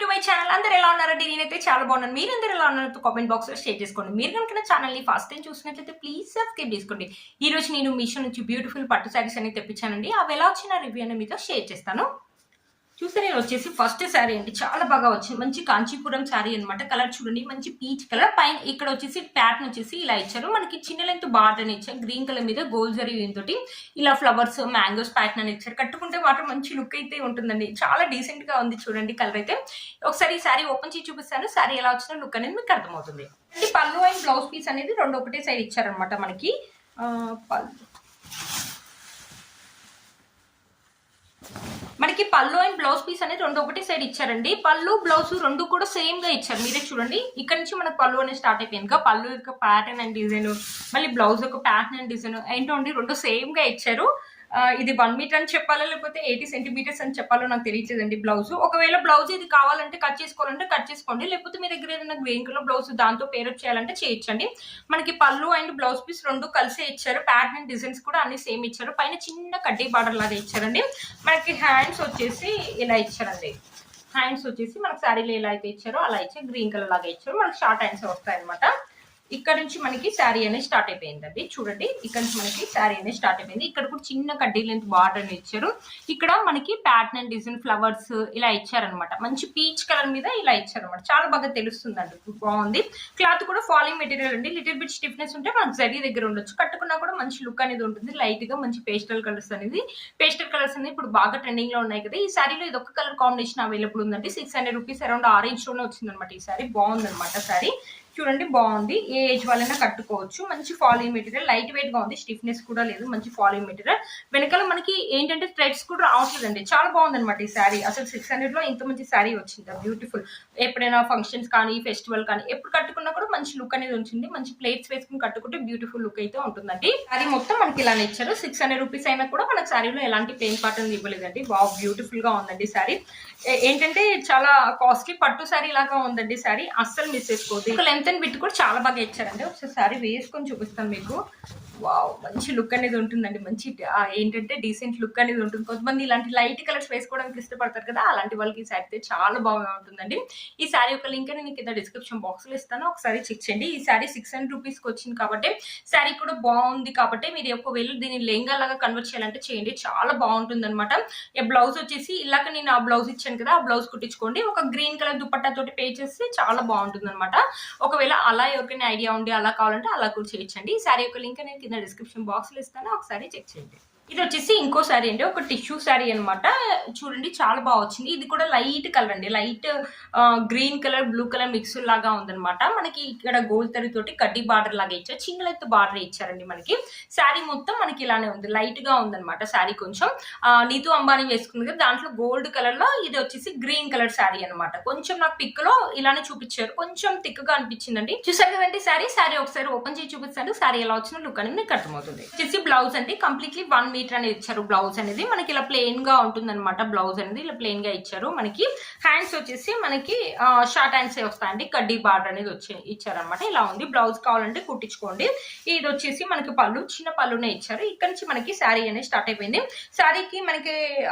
My channel. అందరూ ఎలా ఉన్నారండి? నేనైతే చాలా బాగున్నాను. మీరందరూ ఎలా ఉన్నారో కామెంట్ బాక్స్ లో షేర్ చేసుకోండి. మీరు కనుక నా ఛానల్ ని ఫస్ట్ టైం చూసినట్లయితే ప్లీజ్ సబ్స్క్రైబ్ చేసుకోండి. ఈ రోజు నేను మీషో నుంచి బ్యూటిఫుల్ పట్టు శారీస్ అనేది తెప్పించానండి. అవి ఎలా వచ్చిన రివ్యూ అనేది మీతో షేర్ చేస్తాను. చూస్తే నేను వచ్చేసి ఫస్ట్ శారీ అండి, చాలా బాగా వచ్చింది. మంచి కాంచీపురం శారీ అనమాట. కలర్ చూడండి, మంచి పీచ్ కలర్. పైన ఇక్కడ వచ్చేసి ప్యాటర్న్ వచ్చేసి ఇలా ఇచ్చారు. మనకి చిన్న లెంత్ బార్డర్ అని ఇచ్చారు. గ్రీన్ కలర్ మీద గోల్డ్ జరీ తోటి ఇలా ఫ్లవర్స్ మ్యాంగోస్ ప్యాటర్న్ అని ఇచ్చారు. కట్టుకుంటే మాత్రం మంచి లుక్ అయితే ఉంటుందండి. చాలా డీసెంట్ గా ఉంది చూడండి కలర్ అయితే. ఒకసారి ఈ శారీ ఓపెన్ చేసి చూపిస్తాను. శారీ ఎలా వచ్చిన లుక్ అనేది మీకు అర్థమవుతుంది. పళ్ళు అండ్ బ్లౌజ్ పీస్ అనేది రెండు ఒకటే సైడ్ ఇచ్చారనమాట మనకి. పళ్ళు అండ్ బ్లౌజ్ పీస్ అనేది రెండు ఒకటి సైడ్ ఇచ్చారండి. పళ్ళు బ్లౌజ్ రెండు కూడా సేమ్ గా ఇచ్చారు. మీరే చూడండి, ఇక్కడ నుంచి మనకు పళ్ళు అనేది స్టార్ట్ అయిపోయింది. పళ్ళు యొక్క ప్యాటర్న్ అండ్ డిజైన్, మళ్ళీ బ్లౌజ్ యొక్క ప్యాటర్న్ అండ్ డిజైన్ ఏంటండి రెండు సేమ్ గా ఇచ్చారు. ఇది 1 మీటర్ అని చెప్పాలో లేకపోతే 80 సెంటీమీటర్స్ అని చెప్పాలో నాకు తెలియట్లేదండి బ్లౌజ్. ఒకవేళ బ్లౌజ్ ఇది కావాలంటే కట్ చేసుకోవాలంటే కట్ చేసుకోండి, లేకపోతే మీ దగ్గర ఏదైనా గ్రీన్ కలర్ బ్లౌజ్ దాంతో పేరప్ చేయాలంటే చేయొచ్చండి. మనకి పళ్ళు అండ్ బ్లౌజ్ పీస్ రెండు కలిసే ఇచ్చారు. ప్యాటర్న్ అండ్ డిజైన్స్ కూడా అన్ని సేమ్ ఇచ్చారు. పైన చిన్న కడ్డీ బార్డర్ లాగా ఇచ్చారండి. మనకి హ్యాండ్స్ వచ్చేసి ఇలా ఇచ్చారండి. హ్యాండ్స్ వచ్చేసి మనకి శారీలో ఎలా అయితే ఇచ్చారో అలా ఇచ్చారు. గ్రీన్ కలర్ లాగా ఇచ్చారు. మనకి షార్ట్ హ్యాండ్స్ వస్తాయి అనమాట. ఇక్కడ నుంచి మనకి శారీ అనేది స్టార్ట్ అయిపోయిందండి. చూడండి, ఇక్కడ నుంచి మనకి శారీ అనేది స్టార్ట్ అయిపోయింది. ఇక్కడ కూడా చిన్న కడ్డీ లెంత్ బార్డర్ అని ఇచ్చారు. ఇక్కడ మనకి ప్యాటర్న్ అండ్ డిజైన్ ఫ్లవర్స్ ఇలా ఇచ్చారనమాట. మంచి పీచ్ కలర్ మీద ఇలా ఇచ్చారనమాట. చాలా బాగా తెలుస్తుందండి, బాగుంది. క్లాత్ కూడా ఫాలింగ్ మెటీరియల్ అండి. లిటిల్ బిట్ స్టిఫ్నెస్ ఉంటే మనకు జరీ దగ్గర ఉండొచ్చు. కట్టుకున్నా కూడా మంచి లుక్ అనేది ఉంటుంది. లైట్ గా మంచి పేస్టల్ కలర్స్ అనేది ఇప్పుడు బాగా ట్రెండింగ్ లో ఉన్నాయి కదా. ఈ శారీలో ఇది ఒక కలర్ కాంబినేషన్ అవైలబుల్ ఉందండి. 600 రూపీస్ అరౌండ్ ఆరెంజ్ లోనే వచ్చింది అనమాట. ఈ శారీ బాగుందనమాట. శారీ చూడండి, బాగుంది. ఏ ఏజ్ వాళ్ళైనా కట్టుకోవచ్చు. మంచి ఫాలింగ్ మెటీరియల్, లైట్ వెయిట్ గా ఉంది. స్టిఫ్నెస్ కూడా లేదు, మంచి ఫాలింగ్ మెటీరియల్. వెనకాల మనకి ఏంటంటే థ్రెడ్స్ కూడా రావట్లేదండి. చాలా బాగుంది అనమాట ఈ శారీ. అసలు 600 లో ఇంత మంచి శారీ వచ్చింది. బ్యూటిఫుల్. ఎప్పుడైనా ఫంక్షన్స్ కానీ ఫెస్టివల్ కానీ ఎప్పుడు కట్టుకున్నా కూడా మంచి లుక్ అనేది వచ్చింది. మంచి ప్లేట్స్ వేసుకుని కట్టుకుంటే బ్యూటిఫుల్ లుక్ అయితే ఉంటుందండి. శారీ మొత్తం మనకి ఇలానే ఇచ్చారు. 600 రూపీస్ అయినా కూడా మనకి శారీలో ఎలాంటి ప్లెయిన్ పాటర్న్ ఇవ్వలేదండి. బాగా బ్యూటిఫుల్ గా ఉందండి శారీ. ఏంటంటే చాలా కాస్ట్లీ పట్టు శారీ లాగా ఉందండి శారీ. అస్సలు మిస్ చేసుకోవద్దు. లెంత్ అండ్ విడ్త్ కూడా చాలా బాగా ఇచ్చారండి. ఒకసారి శారీ వేసుకొని చూపిస్తాను మీకు. వావ్, మంచి లుక్ అనేది ఉంటుందండి. మంచి ఏంటంటే డీసెంట్ లుక్ అనేది ఉంటుంది. కొంతమంది ఇలాంటి లైట్ కలర్స్ వేసుకోవడానికి ఇష్టపడతారు కదా, అలాంటి వాళ్ళకి ఈ శారీ అయితే చాలా బాగా ఉంటుందండి. ఈ శారీ యొక్క లింక్ నేను కింద డిస్క్రిప్షన్ బాక్స్ లో ఇస్తాను, ఒకసారి చెక్ చేయండి. ఈ శారీ 600 రూపీస్ కి వచ్చింది కాబట్టి శారీ కూడా బాగుంది కాబట్టి మీరు ఒకవేళ దీన్ని లెహంగా లాగా కన్వర్ట్ చేయాలంటే చేయండి, చాలా బాగుంటుంది అనమాట. బ్లౌజ్ వచ్చేసి ఇలాగ నేను ఆ బ్లౌజ్ ఇచ్చాను కదా, ఆ బ్లౌజ్ కుట్టించుకోండి. ఒక గ్రీన్ కలర్ దుపట్టా తోటి పే చేస్తే చాలా బాగుంటుంది అనమాట. ఒకవేళ అలా ఎవరికైనా ఐడియా ఉండి అలా కావాలంటే అలా కూడా చేయొచ్చండి. ఈ శారీ యొక్క లింక్ నేను కింద డిస్క్రిప్షన్ బాక్స్ లో ఇస్తాను, ఒకసారి చెక్ చేయండి. ఇది వచ్చేసి ఇంకో శారీ అండి, ఒక టిష్యూ శారీ అనమాట. చూడండి, చాలా బాగా వచ్చింది. ఇది కూడా లైట్ కలర్ అండి. Light green colour blue colour mix లాగా ఉందనమాట. మనకి ఇక్కడ గోల్డ్ తరి తోటి కడ్డీ బార్డర్ లాగా ఇచ్చారు. చిన్న లెంత్ బార్డర్ ఇచ్చారండి. మనకి శారీ మొత్తం మనకి ఇలానే ఉంది, లైట్ గా ఉందనమాట. శారీ కొంచెం నీతు అంబానీ వేసుకుంది కదా, దాంట్లో గోల్డ్ కలర్ లో ఇది వచ్చేసి గ్రీన్ కలర్ శారీ అనమాట. కొంచెం నాకు పిక్ లో ఇలానే చూపించారు, కొంచెం థిక్ గా అనిపించిందండి. చూసారు కదండి శారీ ఒకసారి ఓపెన్ చేసి చూపిస్తాను. శారీ ఎలా వచ్చిన లుక్ అనేది మీకు అర్థమవుతుంది. వచ్చేసి బ్లౌజ్ అండి, కంప్లీట్లీ 1 మీటర్ అనేది ఇచ్చారు. బ్లౌజ్ అనేది మనకి ఇలా ప్లెయిన్ గా ఉంటుంది అనమాట. బ్లౌజ్ అనేది ఇలా ప్లెయిన్ గా ఇచ్చారు. మనకి హ్యాండ్స్ వచ్చేసి మనకి షార్ట్ హ్యాండ్స్ వస్తాయండి. కడ్డీ బార్డర్ అనేది ఇచ్చారనమాట. ఇలా ఉంది. బ్లౌజ్ కావాలంటే కుట్టించుకోండి. ఇది వచ్చేసి మనకి పళ్ళు, చిన్న పళ్ళునే ఇచ్చారు. ఇక్కడ నుంచి మనకి శారీ అనేది స్టార్ట్ అయిపోయింది. శారీకి మనకి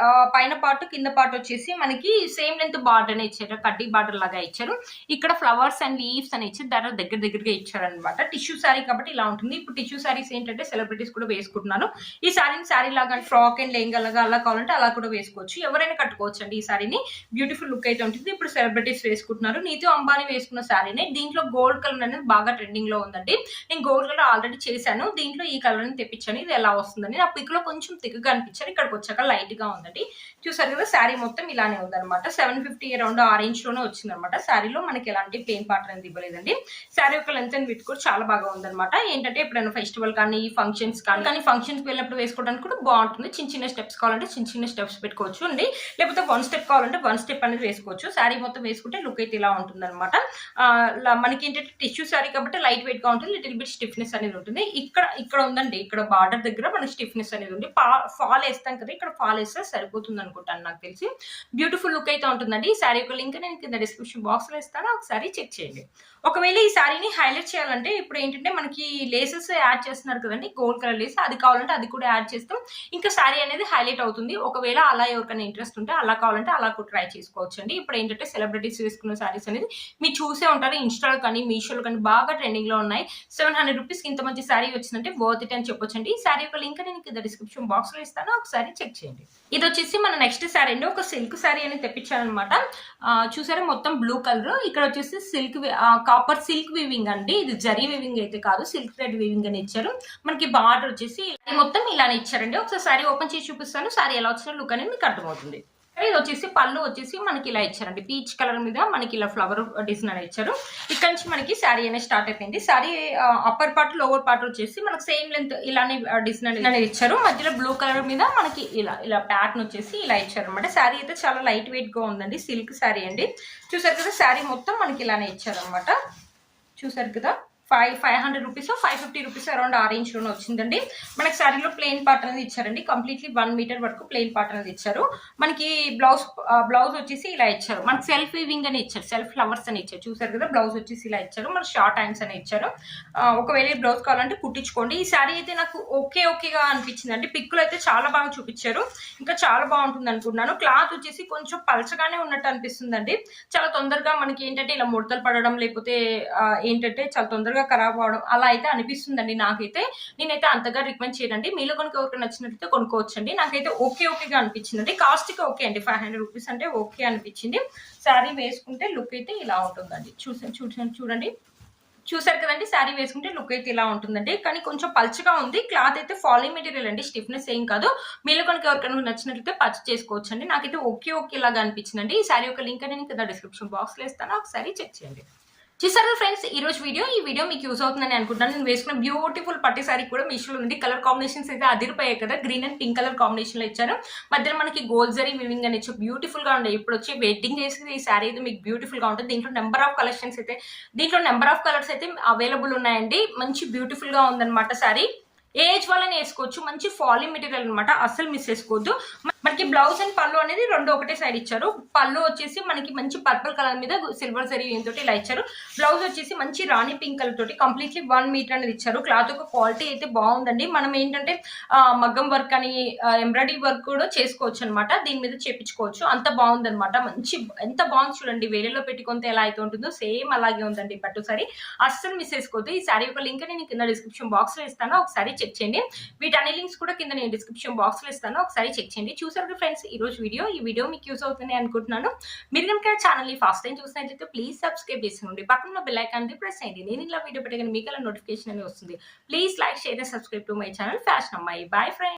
పైన పార్ట్ కింద పార్ట్ వచ్చేసి మనకి సేమ్ లెంత్ బార్డర్ అనే ఇచ్చారు. కడ్డీ బార్డర్ లాగా ఇచ్చారు. ఇక్కడ ఫ్లవర్స్ అండ్ లీవ్స్ అని ఇచ్చి దగ్గరగా ఇచ్చారనమాట. టిష్యూ శారీ కాబట్టి ఇలా ఉంటుంది. ఇప్పుడు టిష్యూ శారీస్ ఏంటంటే సెలబ్రిటీస్ కూడా వేసుకుంటున్నారు. ఈ శారీ లాగా ఫ్రాక్ అండ్ లెహంగా లాగా అలా కావాలంటే అలా కూడా వేసుకోవచ్చు. ఎవరైనా కట్టుకోవచ్చు అండి. ఈ శారీని బ్యూటిఫుల్ లుక్ అయితే ఉంటుంది. ఇప్పుడు సెలబ్రిటీస్ వేసుకుంటున్నారు. నీతు అంబానీ వేసుకున్న శారీని. దీంట్లో గోల్డ్ కలర్ అనేది బాగా ట్రెండింగ్ లో ఉందండి. నేను గోల్డ్ కలర్ ఆల్రెడీ చేశాను. దీంట్లో ఈ కలర్ ని తెప్పించాను. ఇది ఎలా వస్తుందని నా పిక్ లో కొంచెం థిక్గా అనిపించారు. ఇక్కడికి వచ్చాక లైట్ గా ఉందండి. చూసారు కదా, శారీ మొత్తం ఇలానే ఉందన్నమాట. 750 అరౌండ్ ఆరెంజ్ లోనే వచ్చింది అనమాట. శారీలో మనకి ఎలాంటి ప్లెయిన్ పార్ట్ అనేది ఇవ్వలేదండి. శారీ యొక్క లెంత్ అండ్ విడ్త్ కూడా చాలా బాగా ఉందన్నమాట. ఏంటంటే ఎప్పుడైనా ఫెస్టివల్ కానీ ఫంక్షన్స్ కానీ ఫంక్షన్స్ వెళ్ళినప్పుడు వేసుకోవడానికి కూడా బాగుంటుంది. చిన్న స్టెప్స్ కావాలంటే చిన్న స్టెప్స్ పెట్టుకోవచ్చు అండి, లేకపోతే 1 స్టెప్ కావాలంటే 1 స్టెప్ అనేది వేసుకోవచ్చు. శారీ మొత్తం వేసుకుంటే లుక్ అయితే ఇలా ఉంటుంది అనమాట. మనకి ఏంటంటే టిష్యూ శారీ కాబట్టి లైట్ వెయిట్ గా ఉంటుంది. లిటిల్ బిట్ స్టిఫ్నెస్ అనేది ఉంటుంది. ఇక్కడ ఉందండి, ఇక్కడ బార్డర్ దగ్గర మనకి స్టిఫ్నెస్ అనేది ఉంది. ఫాల్ వేస్తాం కదా, ఇక్కడ ఫాల్ వేస్తే సరిపోతుంది అనుకుంటాను నాకు తెలిసి. బ్యూటిఫుల్ లుక్ అయితే ఉంటుందండి. ఈ శారీ యొక్క లింక్ నేను కింద డిస్క్రిప్షన్ బాక్స్ లో ఇస్తాను, ఒకసారి చెక్ చేయండి. ఒకవేళ ఈ శారీని హైలైట్ చేయాలంటే ఇప్పుడు ఏంటంటే మనకి లేసెస్ యాడ్ చేస్తున్నారు కదండి, గోల్డ్ కలర్ లేస్. అది కావాలంటే అది కూడా యాడ్ చేస్తే చేస్తాం ఇంకా శారీ అనేది హైలైట్ అవుతుంది. ఒకవేళ అలా ఎవరికైనా ఇంట్రెస్ట్ ఉంటే అలా కావాలంటే అలా కూడా ట్రై చేసుకోవచ్చు అండి. ఇప్పుడు ఏంటంటే సెలబ్రిటీస్ వేసుకున్న శారీస్ అనేది మీరు చూసే ఉంటారు, ఇన్స్టాలో కానీ మీషోలో కానీ బాగా ట్రెండింగ్ లో ఉన్నాయి. 700 రూపీస్కి ఇంత మంచి శారీ వచ్చిందంటే వర్త్ ఇట్ అని చెప్పొచ్చండి. ఈ శారీ యొక్క లింక్ నేను కింద డిస్క్రిప్షన్ బాక్స్ లో ఇస్తాను, ఒకసారి చెక్ చేయండి. ఇది వచ్చేసి మన నెక్స్ట్ శారీ అండి, ఒక సిల్క్ శారీ అని తెప్పించాను అనమాట. చూసారా మొత్తం బ్లూ కలర్, ఇక్కడ వచ్చేసి సిల్క్ కాపర్ సిల్క్ వీవింగ్ అండి. ఇది జరీ వీవింగ్ అయితే కాదు, సిల్క్ థ్రెడ్ వీవింగ్ అని ఇచ్చారు. మనకి బార్డర్ వచ్చేసి మొత్తం ఇలానే ఇచ్చారండి. ఒకసారి శారీ ఓపెన్ చేసి చూపిస్తాను, శారీ ఎలా వచ్చిన లుక్ అనేది మీకు అర్థమవుతుంది. ఇది వచ్చేసి పళ్ళు వచ్చేసి మనకి ఇలా ఇచ్చారండి, పీచ్ కలర్ మీద మనకి ఇలా ఫ్లవర్ డిజైన్ అని ఇచ్చారు. ఇక్కడ నుంచి మనకి శారీ అనేది స్టార్ట్ అయిపోయింది. Sari upper part lower part వచ్చేసి మనకి సేమ్ లెంత్ ఇలానే డిజైన్ అనేది ఇచ్చారు. మధ్యలో బ్లూ కలర్ మీద మనకి ఇలా ప్యాటర్న్ వచ్చేసి ఇలా ఇచ్చారు అనమాట. శారీ అయితే చాలా లైట్ వెయిట్ గా ఉందండి, సిల్క్ శారీ అండి. చూసారు కదా శారీ మొత్తం మనకి ఇలానే ఇచ్చారు అనమాట. చూసారు కదా 500 రూపీస్ 550 రూపీస్ అరౌండ్ ఆ రేంజ్ లోనే వచ్చిందండి. మనకి శారీలో ప్లెయిన్ పార్ట్ అనేది ఇచ్చారండి, కంప్లీట్లీ 1 మీటర్ వరకు ప్లెయిన్ పార్ట్ అనేది ఇచ్చారు. మనకి బ్లౌజ్ వచ్చేసి ఇలా ఇచ్చారు, మనకి సెల్ఫ్ వీవింగ్ అని ఇచ్చారు, సెల్ఫ్ ఫ్లవర్స్ అని ఇచ్చారు. చూసారు కదా బ్లౌజ్ వచ్చేసి ఇలా ఇచ్చారు, మన షార్ట్ హ్యాండ్స్ అని ఇచ్చారు. ఒకవేళ బ్లౌజ్ కావాలంటే కుట్టించుకోండి. ఈ శారీ అయితే నాకు ఓకేగా అనిపించింది అండి. పిక్కులు అయితే చాలా బాగా చూపించారు, ఇంకా చాలా బాగుంటుంది అనుకున్నాను. క్లాత్ వచ్చేసి కొంచెం పలచగానే ఉన్నట్టు అనిపిస్తుందండి. చాలా తొందరగా మనకి ఏంటంటే ఇలా ముడతలు పడడం, లేకపోతే ఏంటంటే చాలా తొందరగా ఖరాబ్ అవడం అలా అయితే అనిపిస్తుందండి. నాకైతే నేనైతే అంతగా రికమెండ్ చేయనండి. మీలో కనుక ఎవరికి నచ్చినట్లయితే కొనుక్కోవచ్చండి. నాకైతే ఓకేగా అనిపించిందండి. కాస్ట్ కి ఓకే అండి, 500 రూపీస్ అంటే ఓకే అనిపించింది. శారీ వేసుకుంటే లుక్ అయితే ఇలా ఉంటుందండి. చూడండి చూసారు కదండి, శారీ వేసుకుంటే లుక్ అయితే ఇలా ఉంటుందండి. కానీ కొంచెం పల్చగా ఉంది, క్లాత్ అయితే ఫాలింగ్ మెటీరియల్ అండి, స్టిఫ్నెస్ ఏం కాదు. మీలో కనుక ఎవరికైనా నచ్చినట్లయితే పర్చేస్ చేసుకోవచ్చు అండి. నాకైతే ఓకే లాగా అనిపించిందండి. ఈ శారీ యొక్క లింక్ నేను కింద డిస్క్రిప్షన్ బాక్స్ లో ఇస్తాను, ఒకసారి చెక్ చేయండి. చూసారు ఫ్రెండ్స్ ఈ వీడియో మీకు యూజ్ అవుతుందని అనుకుంటున్నాను. నేను వేసుకున్న బ్యూటిఫుల్ పట్టు సారీ కూడా మీషోలో ఉంది. కలర్ కాంబినేషన్స్ అయితే అదిరిపోయాయి కదా, green and pink colour combination లో ఇచ్చారు. మధ్యలో మనకి గోల్డ్ జరీ వివింగ్ అని ఇచ్చారు, బ్యూటిఫుల్ గా ఉండే. ఇప్పుడు వచ్చి వెడ్డింగ్ చేసి ఈ శారీ అయితే మీకు బ్యూటిఫుల్ గా ఉంటుంది. దీంట్లో నెంబర్ ఆఫ్ కలర్స్ అయితే అవైలబుల్ ఉన్నాయండి. మంచి బ్యూటిఫుల్ గా ఉందన్నమాట శారీ. ఏజ్ వాళ్ళని వేసుకోవచ్చు, మంచి ఫాలింగ్ మెటీరియల్ అనమాట, అస్సలు మిస్ చేసుకోవద్దు. మనకి బ్లౌజ్ అండ్ పళ్ళు అనేది రెండు ఒకటే సైడ్ ఇచ్చారు. పళ్ళు వచ్చేసి మనకి మంచి పర్పుల్ కలర్ మీద సిల్వర్ జరీ తోటి ఇలా ఇచ్చారు. బ్లౌజ్ వచ్చేసి మంచి రాణి పింక్ కలర్ తోటి కంప్లీట్లీ 1 మీటర్ అనేది ఇచ్చారు. క్లాత్ యొక్క క్వాలిటీ అయితే బాగుందండి. మనం ఏంటంటే మగ్గం వర్క్ అని ఎంబ్రాయిడరీ వర్క్ కూడా చేసుకోవచ్చు అనమాట, దీని మీద చేపించుకోవచ్చు. అంత బాగుందనమాట, ఎంత బాగుంది చూడండి. వేలలో పెట్టుకుంటే ఎలా అయితే ఉంటుందో సేమ్ అలాగే ఉందండి పట్టు సారీ, అస్సలు మిస్ చేసుకోవద్దు. ఈ శారీ యొక్క లింక్ నేను కింద డిస్క్రిప్షన్ బాక్స్ లో ఇస్తాను, ఒకసారి చెక్ చేయండి. వీటన్ని లింక్స్ కూడా కింద నేను డిస్క్రిప్షన్ బాక్స్ లో ఇస్తాను, ఒకసారి చెక్ చేయండి. చూసారు ఫ్రెండ్స్ ఈ వీడియో మీకు యూజ్ అవుతుంది అనుకుంటున్నాను. మీరు కనుక ఛానల్ ని ఫస్ట్ టైం చూసినట్లయితే ప్లీజ్ సబ్స్క్రైబ్ చేసుకోండి, పక్కన బెల్ ఐకాన్ ప్రెస్ చేయండి. నేను ఇలా వీడియో పెట్టగానే మీకు అలా నోటిఫికేషన్ అనేది వస్తుంది. Please like, share and subscribe to my channel fashion అమ్మాయి. Bye friends.